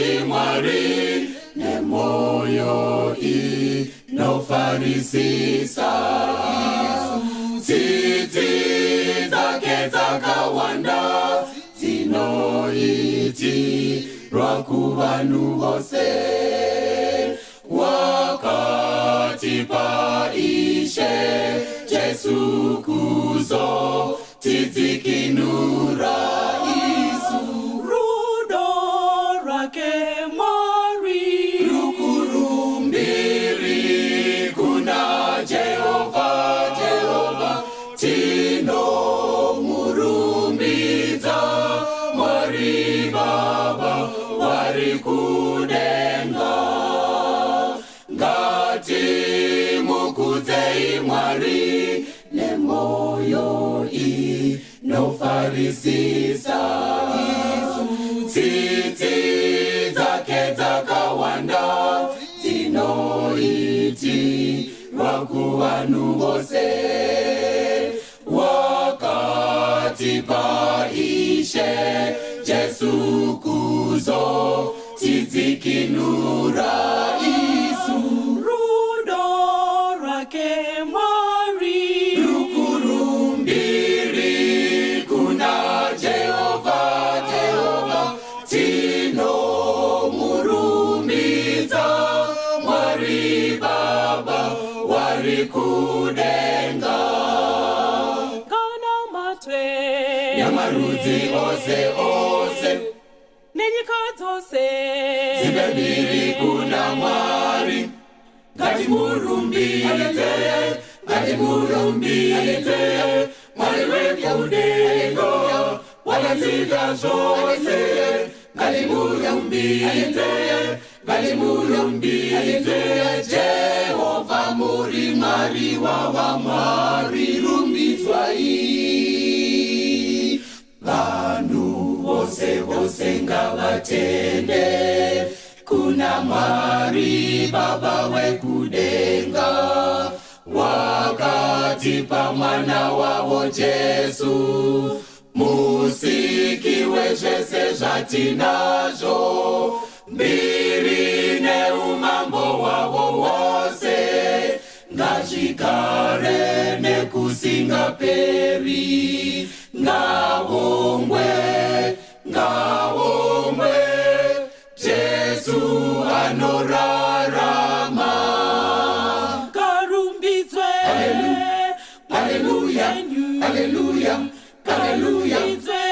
imwari nemoyo inofarisisa. Tsitsi dzake dzakawanda dzinoitirwa kuvanhu vose. Wakatipa Ishe Jesu kuzotidzikinura. Isu rudo rwake Mwari rukurumbiri kuna Jehova. Tinomurumbidza Mwari Baba wari kudenga. Ngatimukudzei Mwari nemoyo inofarisisa. Tsitsi dzake dzakawanda dzinoitirwa kuvanhu vose. Wakatipa Ishe Jesu kuzotidzikinura. Isu rudo rwake Mwari rukurumbiri kuna Jehova. Tinomurumbidza Mwari Baba wari kudenga. kana matwe Yamarudzi ose nenyika dzose dzibembiri kuna Mwari. Ngatimurumbidze Mwari wekudenga wakadzika zvose. Ngatimurumbidze Jehova muri Mwari wavamwari. Rumbidzwai vanhu vose ngavatende kuna Mwari Baba wekudenga. Wakatipa mwana wavo Jesu musiki wezvese zvatinazvo. Mbiri neumambo wavo wose ngazvigare nekusingaperi. Ngavongwe Jesu anorarama. karumbidzwe Haleluya, haleluya, haleluya, haleluya,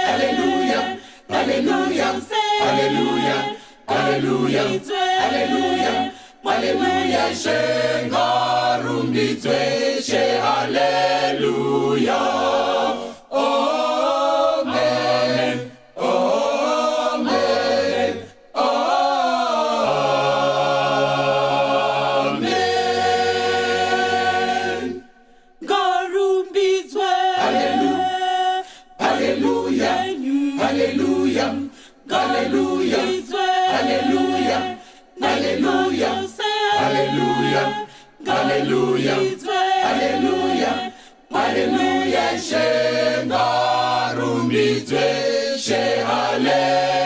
haleluya, haleluya, haleluya, haleluya, haleluya. Shengarumbidzwe she haleluya. Amen, amen, amen. karumbidzwe Hallelujah, hallelujah, hallelujah, hallelujah, hallelujah, hallelujah, hallelujah, hallelujah, hallelujah, hallelujah. Shengarumbidzwe she hallelujah.